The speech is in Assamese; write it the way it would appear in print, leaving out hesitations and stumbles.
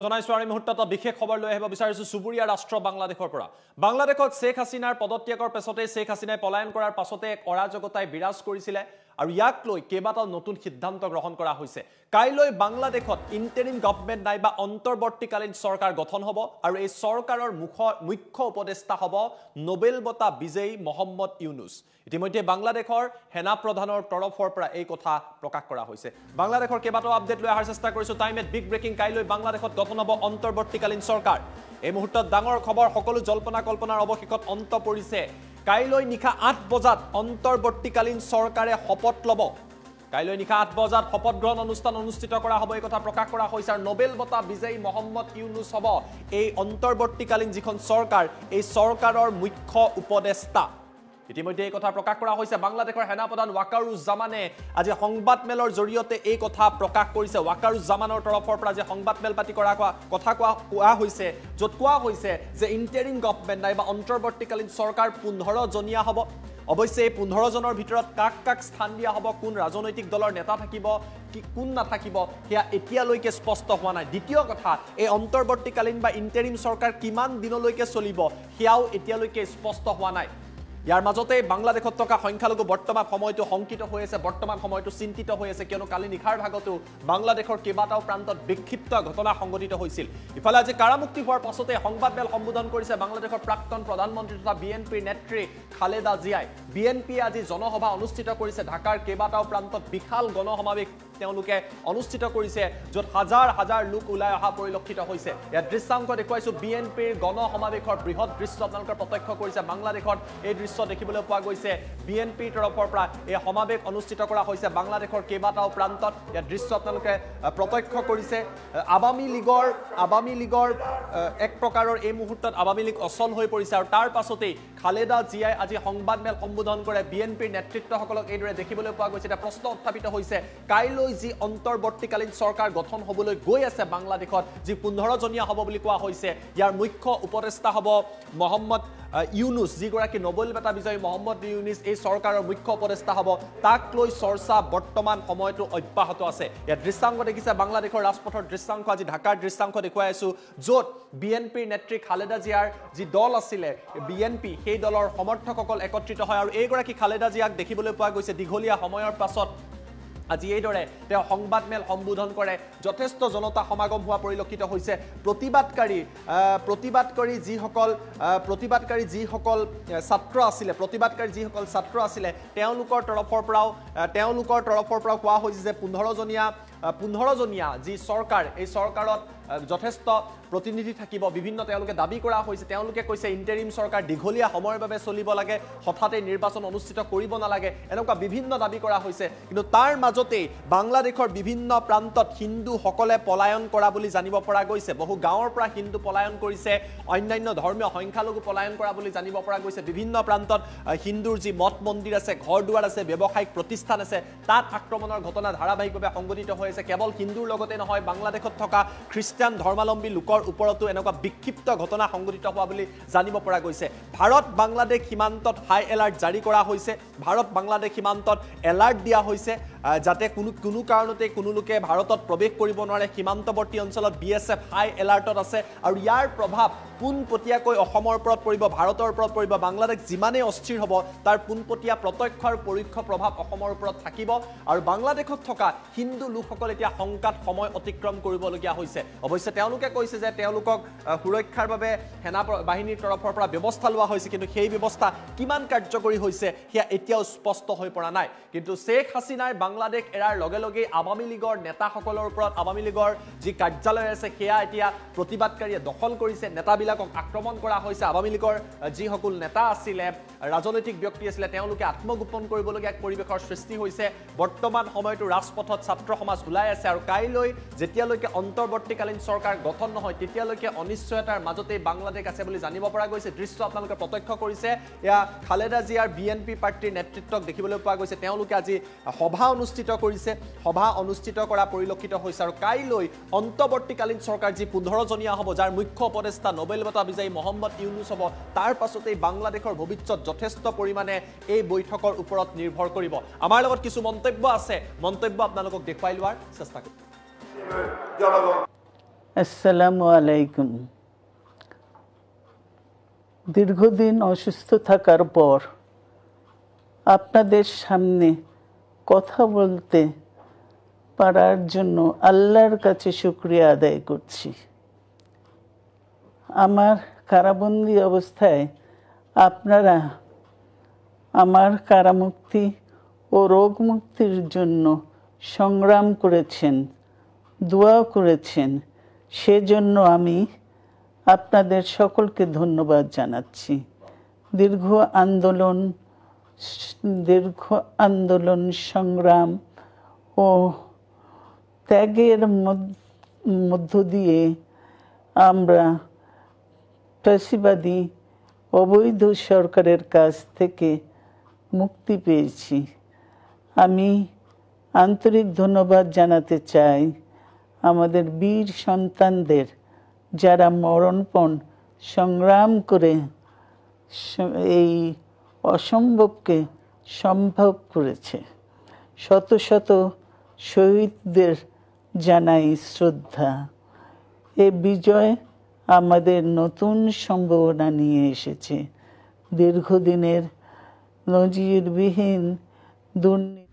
জনাইছো আৰু মুহূৰ্তত বিশেষ খবৰ লৈ আহিব বিচাৰিছো সুবুৰীয়া ৰাষ্ট্ৰ বাংলাদেশৰ পৰা বাংলাদেশত শেখ হাসিনাৰ পদত্যাগৰ পাছতে শেখ হাসিনাই পলায়ন কৰাৰ পাছতে এক অৰাজকতাই বিৰাজ কৰিছিল আৰু ইয়াক লৈ কেইবাটাও নতুন সিদ্ধান্ত গ্ৰহণ কৰা হৈছে কাইলৈ বাংলাদেশত ইন্টাৰিম গভৰ্ণমেণ্ট নাইবা অন্তৰ্বৰ্তীকালীন চৰকাৰ গঠন হ'ব আৰু এই চৰকাৰৰ মুখ্য উপদেষ্টা হ'ব নোবেল বঁটা বিজয়ী মোহাম্মদ ইউনুস ইতিমধ্যে বাংলাদেশৰ সেনা প্ৰধানৰ তৰফৰ পৰা এই কথা প্ৰকাশ কৰা হৈছে বাংলাদেশৰ কেইবাটাও আপডেট লৈ অহাৰ চেষ্টা কৰিছো টাইমত বিগ ব্ৰেকিং কাইলৈ বাংলাদেশত গঠন হ'ব অন্তৰ্বৰ্তীকালীন চৰকাৰ এই মুহূৰ্তত ডাঙৰ খবৰ সকলো জল্পনা কল্পনাৰ অৱশেষত অন্ত পৰিছে কাইলৈ নিশা 8 বজাত অন্তৰ্বৰ্তীকালীন চৰকাৰে শপত ল'ব কাইলৈ নিশা 8 বজাত শপত গ্ৰহণ অনুষ্ঠান অনুষ্ঠিত কৰা হ'ব এই কথা প্ৰকাশ কৰা হৈছে আৰু নোবেল বঁটা বিজয়ী মোহাম্মদ ইউনুস হ'ব এই অন্তৰ্বৰ্তীকালীন যিখন চৰকাৰ এই চৰকাৰৰ মুখ্য উপদেষ্টা ইতিমধ্যে এই কথা প্ৰকাশ কৰা হৈছে বাংলাদেশৰ সেনাপ্ৰধান ৱাকাৰুজ্জামানে আজি সংবাদ মেলৰ জৰিয়তে এই কথা প্ৰকাশ কৰিছে ৱাকাৰুজ্জামানৰ তৰফৰ পৰা যে সংবাদ মেল পাতি কৰা কথা কোৱা হৈছে য'ত কোৱা হৈছে যে ইন্টাৰিম গভৰ্ণমেণ্ট নাইবা অন্তৰ্বৰ্তীকালীন চৰকাৰ 15 জনীয়া হ'ব অৱশ্যে 15 জনৰ ভিতৰত কাক স্থান দিয়া হ'ব কোন ৰাজনৈতিক দলৰ নেতা থাকিব কি কোন নাথাকিব সেয়া এতিয়ালৈকে স্পষ্ট হোৱা নাই দ্বিতীয় কথা এই অন্তৰ্বৰ্তীকালীন বা ইন্টাৰিম চৰকাৰ কিমান দিনলৈকে চলিব সেয়াও এতিয়ালৈকে স্পষ্ট হোৱা নাই ইয়াৰ মাজতে বাংলাদেশত থকা সংখ্যালঘু বৰ্তমান সময়টো সংকিত হৈ আছে বৰ্তমান সময়টো চিন্তিত হৈ আছে কিয়নো কালি নিশাৰ ভাগতো বাংলাদেশৰ কেইবাটাও প্ৰান্তত বিক্ষিপ্ত ঘটনা সংঘটিত হৈছিল ইফালে আজি কাৰামুক্তি হোৱাৰ পাছতে সংবাদমেল সম্বোধন কৰিছে বাংলাদেশৰ প্ৰাক্তন প্ৰধানমন্ত্ৰী তথা বিএনপিৰ নেত্ৰী খালেদা জিয়াই বিএনপিয়ে আজি জনসভা অনুষ্ঠিত কৰিছে ঢাকাৰ কেইবাটাও প্ৰান্তত বিশাল গণসমাৱেশ তেওঁলোকে অনুষ্ঠিত কৰিছে য'ত হাজাৰ হাজাৰ লোক ওলাই অহা পৰিলক্ষিত হৈছে ইয়াৰ দৃশ্যাংশ দেখুৱাইছো বিএনপিৰ গণসমাৱেশৰ বৃহৎ দৃশ্য আপোনালোকে প্ৰত্যক্ষ কৰিছে বাংলাদেশত এই দৃশ্য দেখিবলৈ পোৱা গৈছে বিএনপিৰ তৰফৰ পৰা এই সমাৱেশ অনুষ্ঠিত কৰা হৈছে বাংলাদেশৰ কেইবাটাও প্ৰান্তত ইয়াৰ দৃশ্য আপোনালোকে প্ৰত্যক্ষ কৰিছে আৱামী লীগৰ এক প্ৰকাৰৰ এই মুহূৰ্তত আৱামী লীগ অচল হৈ পৰিছে আৰু তাৰ পাছতেই খালেদা জিয়াই আজি সংবাদমেল সম্বোধন কৰে বিএনপিৰ নেতৃত্বসকলক এইদৰে দেখিবলৈ পোৱা গৈছে এটা প্ৰশ্ন উত্থাপিত হৈছে কাইলৈ যি অন্তৰ্বৰ্তীকালীন চৰকাৰ গঠন হ'বলৈ গৈ আছে বাংলাদেশত যি 15 জনীয়া হ'ব বুলি কোৱা হৈছে ইয়াৰ মুখ্য উপদেষ্টা হ'ব মোহাম্মদ ইউনুস যিগৰাকী নোবেল বঁটা বিজয়ী মোহাম্মদ ইউনুস এই চৰকাৰৰ মুখ্য উপদেষ্টা হ'ব তাক লৈ চৰ্চা বৰ্তমান সময়টো অব্যাহত আছে ইয়াৰ দৃশ্যাংশ দেখিছে বাংলাদেশৰ ৰাজপথৰ দৃশ্যাংশ আজি ঢাকাৰ দৃশ্যাংশ দেখুৱাই আছো য'ত বিএনপিৰ নেত্ৰী খালেদা জিয়াৰ যি দল আছিলে বিএনপি সেই দলৰ সমৰ্থকসকল একত্ৰিত হয় আৰু এইগৰাকী খালেদা জিয়াক দেখিবলৈ পোৱা গৈছে দীঘলীয়া সময়ৰ পাছত আজি এইদৰে তেওঁ সংবাদমেল সম্বোধন কৰে যথেষ্ট জনতা সমাগম হোৱা পৰিলক্ষিত হৈছে প্ৰতিবাদকাৰী যিসকল ছাত্ৰ আছিলে তেওঁলোকৰ তৰফৰ পৰাও কোৱা হৈছে যে 15 জনীয়া যি চৰকাৰ এই চৰকাৰত যথেষ্ট প্ৰতিনিধি থাকিব বিভিন্ন তেওঁলোকে দাবী কৰা হৈছে তেওঁলোকে কৈছে ইন্টাৰিম চৰকাৰ দীঘলীয়া সময়ৰ বাবে চলিব লাগে হঠাতে নিৰ্বাচন অনুষ্ঠিত কৰিব নালাগে এনেকুৱা বিভিন্ন দাবী কৰা হৈছে কিন্তু তাৰ মাজতে বাংলাদেশৰ বিভিন্ন প্ৰান্তত হিন্দুসকলে পলায়ন কৰা বুলি জানিব পৰা গৈছে বহু গাঁৱৰ পৰা হিন্দু পলায়ন কৰিছে অন্যান্য ধৰ্মীয় সংখ্যালঘু পলায়ন কৰা বুলি জানিব পৰা গৈছে বিভিন্ন প্ৰান্তত হিন্দুৰ যি মঠ মন্দিৰ আছে ঘৰ দুৱাৰ আছে ব্যৱসায়িক প্ৰতিষ্ঠান আছে তাত আক্ৰমণৰ ঘটনা ধাৰাবাহিকভাৱে সংঘটিত হৈ আছে কেৱল হিন্দুৰ লগতে নহয় বাংলাদেশত থকা খ্ৰীষ্টান ধৰ্মাৱলম্বী লোকৰ ওপৰতো এনেকুৱা বিক্ষিপ্ত ঘটনা সংঘটিত হোৱা বুলি জানিব পৰা গৈছে ভাৰত বাংলাদেশ সীমান্তত হাই এলাৰ্ট জাৰি কৰা হৈছে ভাৰত বাংলাদেশ সীমান্তত এলাৰ্ট দিয়া হৈছে যাতে কোনো কাৰণতে কোনো লোকে ভাৰতত প্ৰৱেশ কৰিব নোৱাৰে সীমান্তৱৰ্তী অঞ্চলত বিএছএফ হাই এলাৰ্টত আছে আৰু ইয়াৰ প্ৰভাৱ পোনপটীয়াকৈ অসমৰ ওপৰত পৰিব ভাৰতৰ ওপৰত পৰিব বাংলাদেশ যিমানেই অস্থিৰ হ'ব তাৰ পোনপটীয়া প্ৰত্যক্ষ আৰু পৰোক্ষ প্ৰভাৱ অসমৰ ওপৰত থাকিব আৰু বাংলাদেশত থকা হিন্দু লোকসকল এতিয়া শংকাত সময় অতিক্ৰম কৰিবলগীয়া হৈছে অৱশ্যে তেওঁলোকে কৈছে যে তেওঁলোকক সুৰক্ষাৰ বাবে সেনা বাহিনীৰ তৰফৰ পৰা ব্যৱস্থা লোৱা হৈছে কিন্তু সেই ব্যৱস্থা কিমান কাৰ্যকৰী হৈছে সেয়া এতিয়াও স্পষ্ট হৈ পৰা নাই কিন্তু শেখ হাসিনাৰ বাংলাদেশ এৰাৰ লগে লগে আৱামী লীগৰ নেতাসকলৰ ওপৰত আৱামী লীগৰ যি কাৰ্যালয় আছে সেয়া এতিয়া প্ৰতিবাদকাৰীয়ে দখল কৰিছে নেতাবিলাকক আক্ৰমণ কৰা হৈছে আৱামী লীগৰ যিসকল নেতা আছিলে ৰাজনৈতিক ব্যক্তি আছিলে তেওঁলোকে আত্মগোপন কৰিবলগীয়া পৰিৱেশৰ সৃষ্টি হৈছে বৰ্তমান সময়তো ৰাজপথত ছাত্ৰ সমাজ ওলাই আছে আৰু কাইলৈ যেতিয়ালৈকে অন্তৰ্বৰ্তীকালীন চৰকাৰ গঠন নহয় তেতিয়ালৈকে অনিশ্চয়তাৰ মাজতে বাংলাদেশ আছে বুলি জানিব পৰা গৈছে দৃশ্য আপোনালোকে প্ৰত্যক্ষ কৰিছে এয়া খালেদা জিয়াৰ বিএনপি পাৰ্টিৰ নেতৃত্বক দেখিবলৈ পোৱা গৈছে তেওঁলোকে আজি সভা অনুষ্ঠিত কৰিছে সভা অনুষ্ঠিত কৰা পৰিলক্ষিত হৈছে আৰু কাইলৈ অন্তৰ্বৰ্তীকালীন চৰকাৰ যি 15 জনীয়া হ'ব যাৰ মুখ্য উপদেষ্টা নোবেল বঁটা বিজয়ী মোহাম্মদ ইউনুস হ'ব তাৰ পাছতেই বাংলাদেশৰ ভৱিষ্যত যথেষ্ট পৰিমাণে এই বৈঠকৰ ওপৰত নিৰ্ভৰ কৰিব আমাৰ লগত কিছু মন্তব্য আছে মন্তব্য আপোনালোকক দেখুৱাই লোৱাৰ চেষ্টা কৰিম আসসালামু আলাইকুম। দীর্ঘদিন অসুস্থ থাকার পর আপনাদের সামনে কথা বলতে পারার জন্য আল্লাহর কাছে শুকরিয়া আদায় করছি। আমার কারাবন্দী অবস্থায় আপনারা আমার কারামুক্তি ও রোগ মুক্তির জন্য সংগ্রাম করেছেন, দোয়া করেছেন। সেজন্য আমি আপনাদের সকলকে ধন্যবাদ জানাচ্ছি। দীর্ঘ আন্দোলন সংগ্রাম ও ত্যাগের মধ্য দিয়ে আমরা ফ্যাসিবাদী অবৈধ সরকারের কাছ থেকে মুক্তি পেয়েছি। আমি আন্তরিক ধন্যবাদ জানাতে চাই আমাদের বীর সন্তানদের, যারা মরণপণ সংগ্রাম করে এই অসম্ভবকে সম্ভব করেছে। শত শত শহীদদের জানাই শ্রদ্ধা। এ বিজয় আমাদের নতুন সম্ভাবনা নিয়ে এসেছে। দীর্ঘদিনের নজিরবিহীন দুর্নীতি